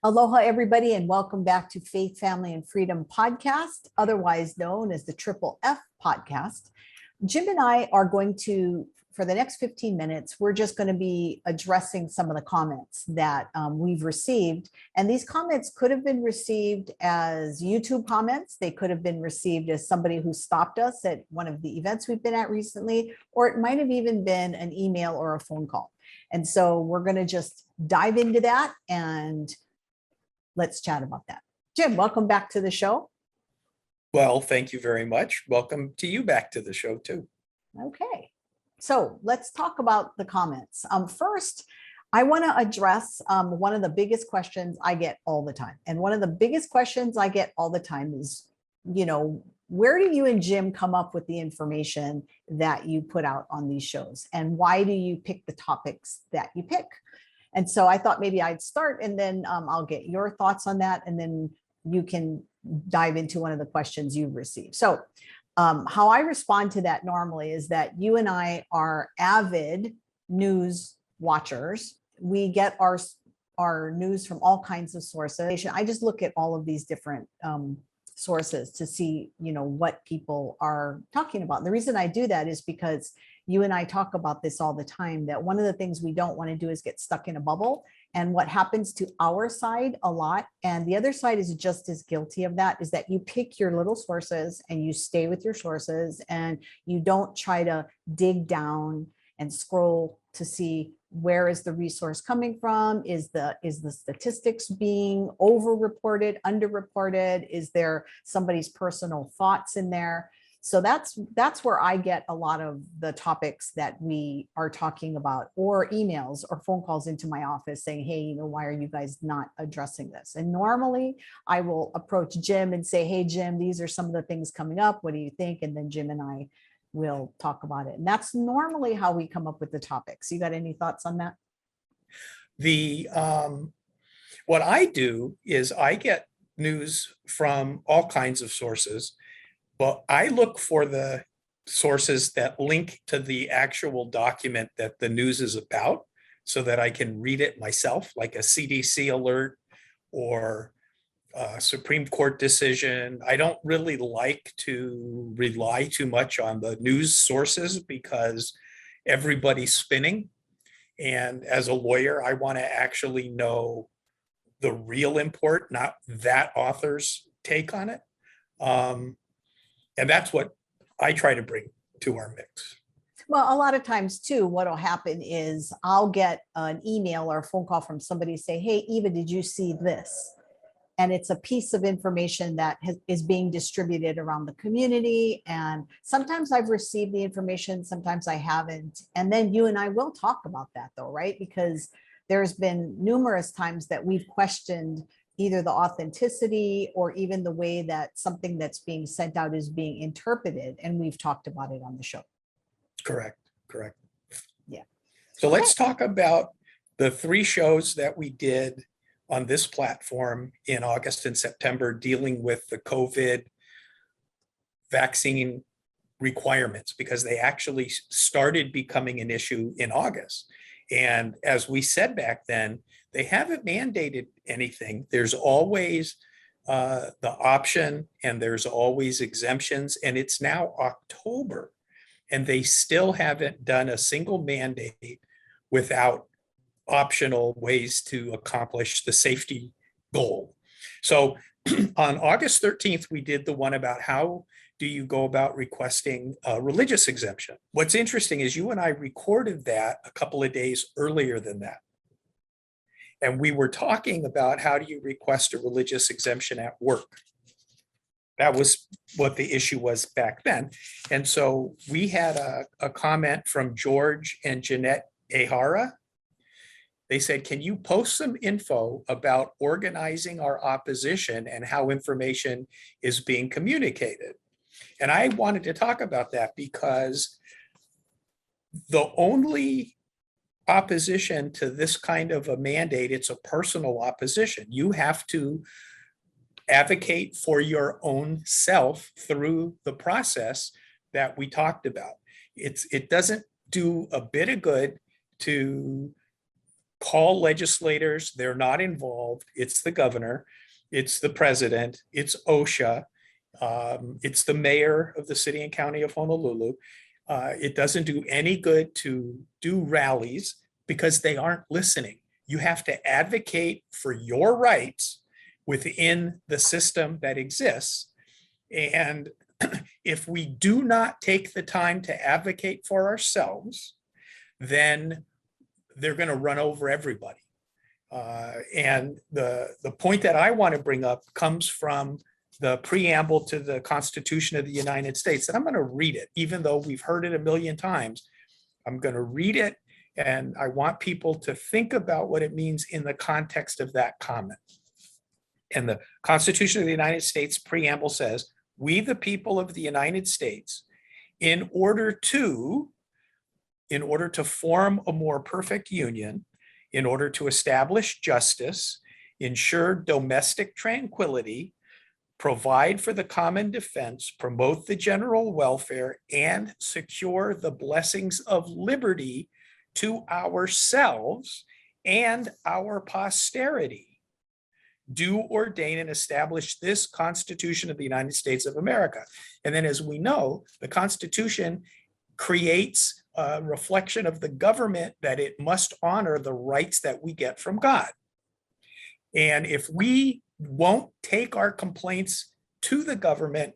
Aloha, everybody, and welcome back to Faith, Family, and Freedom podcast, otherwise known as the Triple F podcast. Jim and I are going to, for the next 15 minutes, we're just going to be addressing some of the comments that we've received. And these comments could have been received as YouTube comments. They could have been received as somebody who stopped us at one of the events we've been at recently, or it might have even been an email or a phone call. And so we're going to just dive into that and let's chat about that. Jim, welcome back to the show. Well, thank you very much. Welcome to you back to the show too. Okay, so let's talk about the comments. First, I want to address one of the biggest questions I get all the time. And one of the biggest questions I get all the time is, where do you and Jim come up with the information that you put out on these shows? And why do you pick the topics that you pick? And so I thought maybe I'd start and then I'll get your thoughts on that. And then you can dive into one of the questions you've received. So how I respond to that normally is that you and I are avid news watchers. We get our news from all kinds of sources. I just look at all of these different sources to see, what people are talking about. And the reason I do that is because you and I talk about this all the time, that one of the things we don't want to do is get stuck in a bubble. And what happens to our side a lot, and the other side is just as guilty of that, is that you pick your little sources and you stay with your sources and you don't try to dig down and scroll to see where is the resource coming from? Is the statistics being over-reported, under-reported? Is there somebody's personal thoughts in there? So that's where I get a lot of the topics that we are talking about, or emails or phone calls into my office saying, hey, why are you guys not addressing this? And normally I will approach Jim and say, hey, Jim, these are some of the things coming up. What do you think? And then Jim and I will talk about it. And that's normally how we come up with the topics. You got any thoughts on that? What I do is I get news from all kinds of sources. Well, I look for the sources that link to the actual document that the news is about so that I can read it myself, like a CDC alert or a Supreme Court decision. I don't really like to rely too much on the news sources because everybody's spinning. And as a lawyer, I want to actually know the real import, not that author's take on it. And that's what I try to bring to our mix. Well, a lot of times too, what'll happen is I'll get an email or a phone call from somebody say, hey, Eva, did you see this? And it's a piece of information that is being distributed around the community. And sometimes I've received the information, sometimes I haven't. And then you and I will talk about that though, right? Because there's been numerous times that we've questioned either the authenticity or even the way that something that's being sent out is being interpreted. And we've talked about it on the show. Correct. Yeah. So let's talk about the 3 shows that we did on this platform in August and September dealing with the COVID vaccine requirements, because they actually started becoming an issue in August. And as we said back then, they haven't mandated anything. There's always the option and there's always exemptions. And it's now October and they still haven't done a single mandate without optional ways to accomplish the safety goal. So on August 13th, we did the one about how do you go about requesting a religious exemption. What's interesting is you and I recorded that a couple of days earlier than that. And we were talking about how do you request a religious exemption at work. That was what the issue was back then. And so we had a comment from George and Jeanette Ahara. They said, can you post some info about organizing our opposition and how information is being communicated? And I wanted to talk about that because the only opposition to this kind of a mandate, it's a personal opposition. You have to advocate for your own self through the process that we talked about. It doesn't do a bit of good to call legislators. They're not involved. It's the governor, it's the president, it's OSHA, it's the mayor of the city and county of Honolulu. It doesn't do any good to do rallies because they aren't listening. You have to advocate for your rights within the system that exists. And if we do not take the time to advocate for ourselves, then they're going to run over everybody. And the point that I want to bring up comes from the preamble to the Constitution of the United States. And I'm going to read it, even though we've heard it a million times. I'm going to read it, and I want people to think about what it means in the context of that comment. And the Constitution of the United States preamble says, "We, the people of the United States, in order to form a more perfect union, in order to establish justice, ensure domestic tranquility, provide for the common defense, promote the general welfare, and secure the blessings of liberty to ourselves and our posterity, do ordain and establish this Constitution of the United States of America." And then, as we know, the Constitution creates a reflection of the government that it must honor the rights that we get from God. And if we won't take our complaints to the government,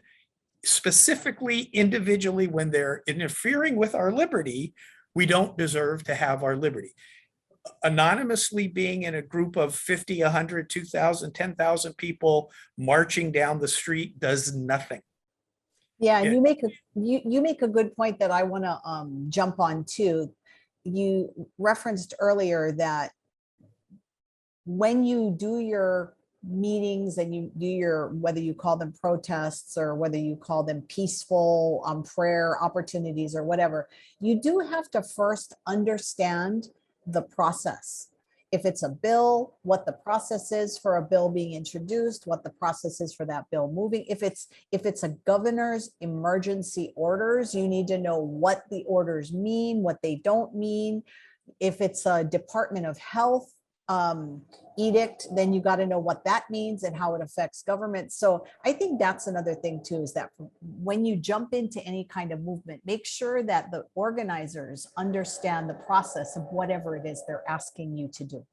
specifically individually when they're interfering with our liberty, we don't deserve to have our liberty. Anonymously being in a group of 50, 100, 2,000, 10,000 people marching down the street does nothing. Yeah, and you make a good point that I want to jump on too. You referenced earlier that when you do your meetings and you do your, whether you call them protests or whether you call them peaceful prayer opportunities or whatever, you do have to first understand the process. If it's a bill, what the process is for a bill being introduced, what the process is for that bill moving. If it's a governor's emergency orders, you need to know what the orders mean, what they don't mean. If it's a Department of Health edict, then you got to know what that means and how it affects government. So I think that's another thing too, is that when you jump into any kind of movement, make sure that the organizers understand the process of whatever it is they're asking you to do.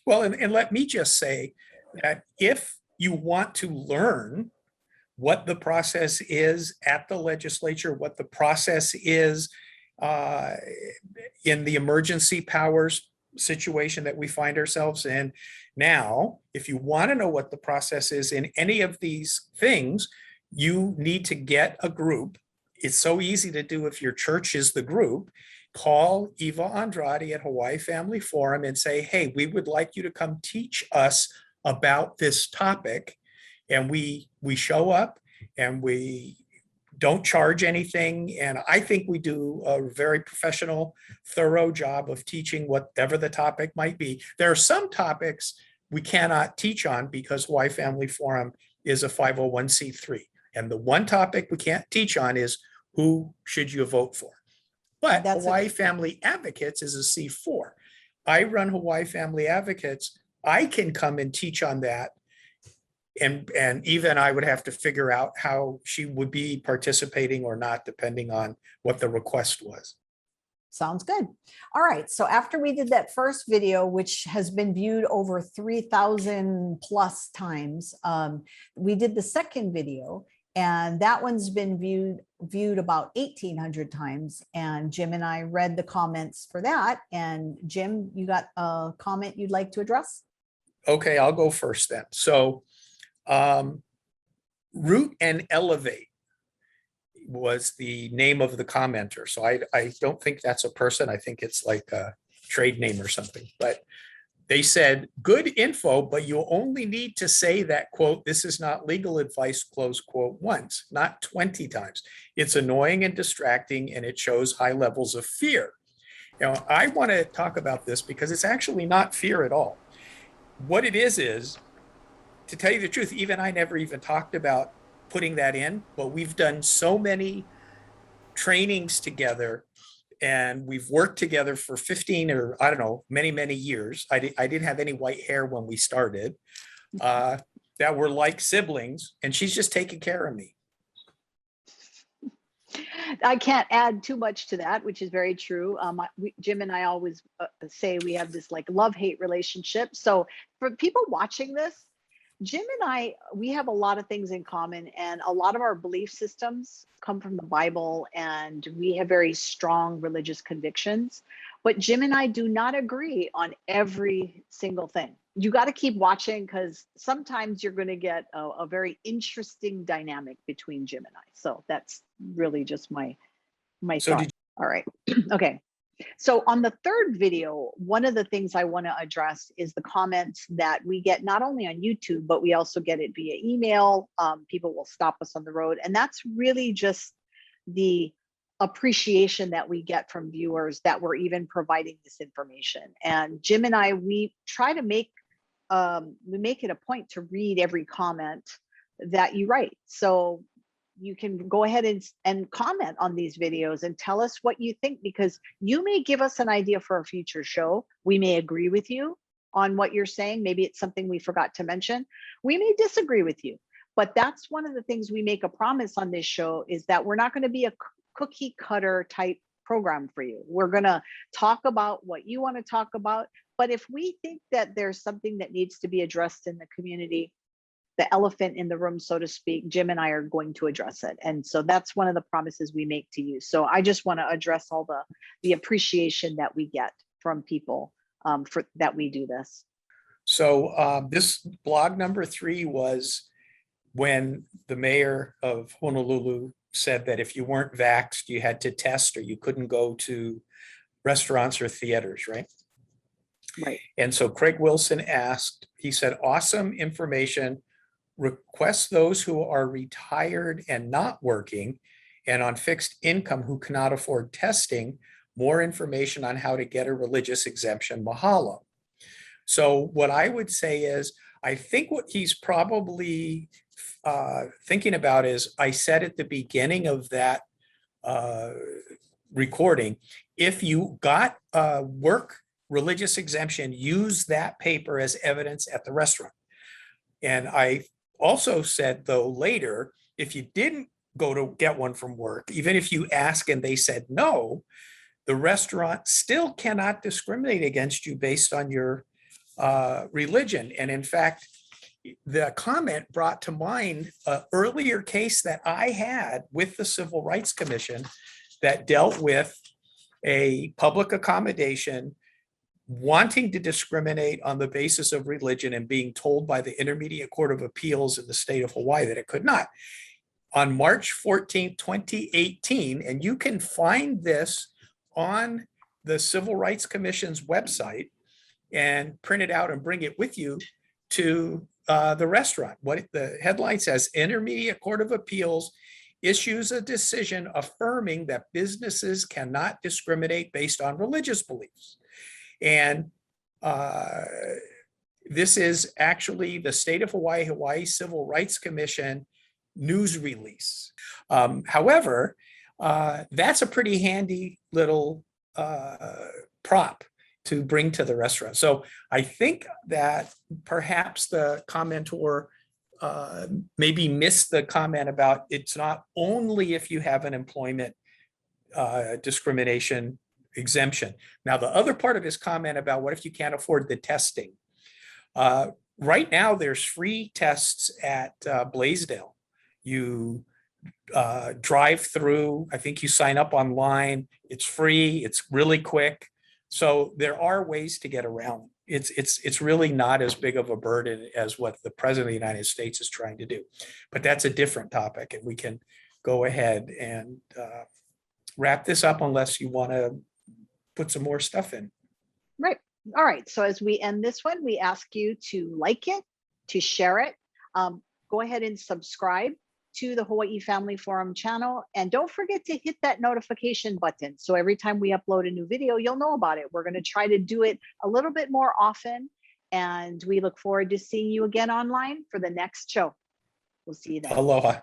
Well, and let me just say that if you want to learn what the process is at the legislature, what the process is in the emergency powers situation that we find ourselves in now, if you want to know what the process is in any of these things, you need to get a group. It's so easy to do if your church is the group. Call Eva Andrade at Hawaii Family Forum and say, "Hey, we would like you to come teach us about this topic." And we show up and we don't charge anything. And I think we do a very professional, thorough job of teaching whatever the topic might be. There are some topics we cannot teach on because Hawaii Family Forum is a 501c3. And the one topic we can't teach on is who should you vote for. But Hawaii Family Advocates is a C4. I run Hawaii Family Advocates. I can come and teach on that. And even I would have to figure out how she would be participating or not, depending on what the request was. Sounds good. All right. So after we did that first video, which has been viewed over 3,000 plus times, we did the second video, and that one's been viewed about 1,800 times. And Jim and I read the comments for that. And Jim, you got a comment you'd like to address? Okay, I'll go first then. So Root and Elevate was the name of the commenter. So I don't think that's a person. I think it's like a trade name or something. But they said, "Good info, but you only need to say that, quote, 'This is not legal advice,' close quote, once, not 20 times. It's annoying and distracting, and it shows high levels of fear." Now, I want to talk about this because it's actually not fear at all. What it is, to tell you the truth, even I never even talked about putting that in, but we've done so many trainings together and we've worked together for 15 or I don't know, many, many years. I didn't have any white hair when we started, that we're like siblings, and she's just taking care of me. I can't add too much to that, which is very true. Jim and I always say we have this like love-hate relationship. So for people watching this, Jim and I, we have a lot of things in common, and a lot of our belief systems come from the Bible, and we have very strong religious convictions. But Jim and I do not agree on every single thing. You got to keep watching, because sometimes you're going to get a very interesting dynamic between Jim and I. So that's really just my thought. All right. Okay. So on the third video, one of the things I want to address is the comments that we get not only on YouTube, but we also get it via email. People will stop us on the road. And that's really just the appreciation that we get from viewers that we're even providing this information. And Jim and I, we try to make it a point to read every comment that you write. So you can go ahead and comment on these videos and tell us what you think, because you may give us an idea for a future show. We may agree with you on what you're saying. Maybe it's something we forgot to mention. We may disagree with you, but that's one of the things we make a promise on this show, is that we're not going to be a cookie cutter type program for you. We're going to talk about what you want to talk about. But if we think that there's something that needs to be addressed in the community, the elephant in the room, so to speak, Jim and I are going to address it. And so that's one of the promises we make to you. So I just want to address all the appreciation that we get from people for that we do this. So this blog number 3 was when the mayor of Honolulu said that if you weren't vaxxed, you had to test, or you couldn't go to restaurants or theaters, right? Right. And so Craig Wilson asked, he said, awesome information. Request those who are retired and not working and on fixed income who cannot afford testing more information on how to get a religious exemption. Mahalo. So what I would say is, I think what he's probably thinking about is, I said at the beginning of that recording, if you got a work religious exemption, use that paper as evidence at the restaurant. And I also said, though, later, if you didn't go to get one from work, even if you ask and they said no, the restaurant still cannot discriminate against you based on your religion. And in fact, the comment brought to mind an earlier case that I had with the Civil Rights Commission that dealt with a public accommodation wanting to discriminate on the basis of religion and being told by the Intermediate Court of Appeals in the state of Hawaii that it could not. On March 14, 2018, and you can find this on the Civil Rights Commission's website and print it out and bring it with you to the restaurant. What the headline says, Intermediate Court of Appeals issues a decision affirming that businesses cannot discriminate based on religious beliefs. And this is actually the state of Hawaii Civil Rights Commission news release. However, that's a pretty handy little prop to bring to the restaurant. So I think that perhaps the commenter maybe missed the comment about it's not only if you have an employment discrimination exemption. Now, the other part of his comment about what if you can't afford the testing? Right now, there's free tests at Blaisdell. You drive through, I think you sign up online, it's free, it's really quick. So there are ways to get around. It's really not as big of a burden as what the President of the United States is trying to do. But that's a different topic, and we can go ahead and wrap this up unless you want to put some more stuff in. Right. All right. So as we end this one, we ask you to like it, to share it. Go ahead and subscribe to the Hawaii Family Forum channel. And don't forget to hit that notification button. So every time we upload a new video, you'll know about it. We're going to try to do it a little bit more often. And we look forward to seeing you again online for the next show. We'll see you then. Aloha.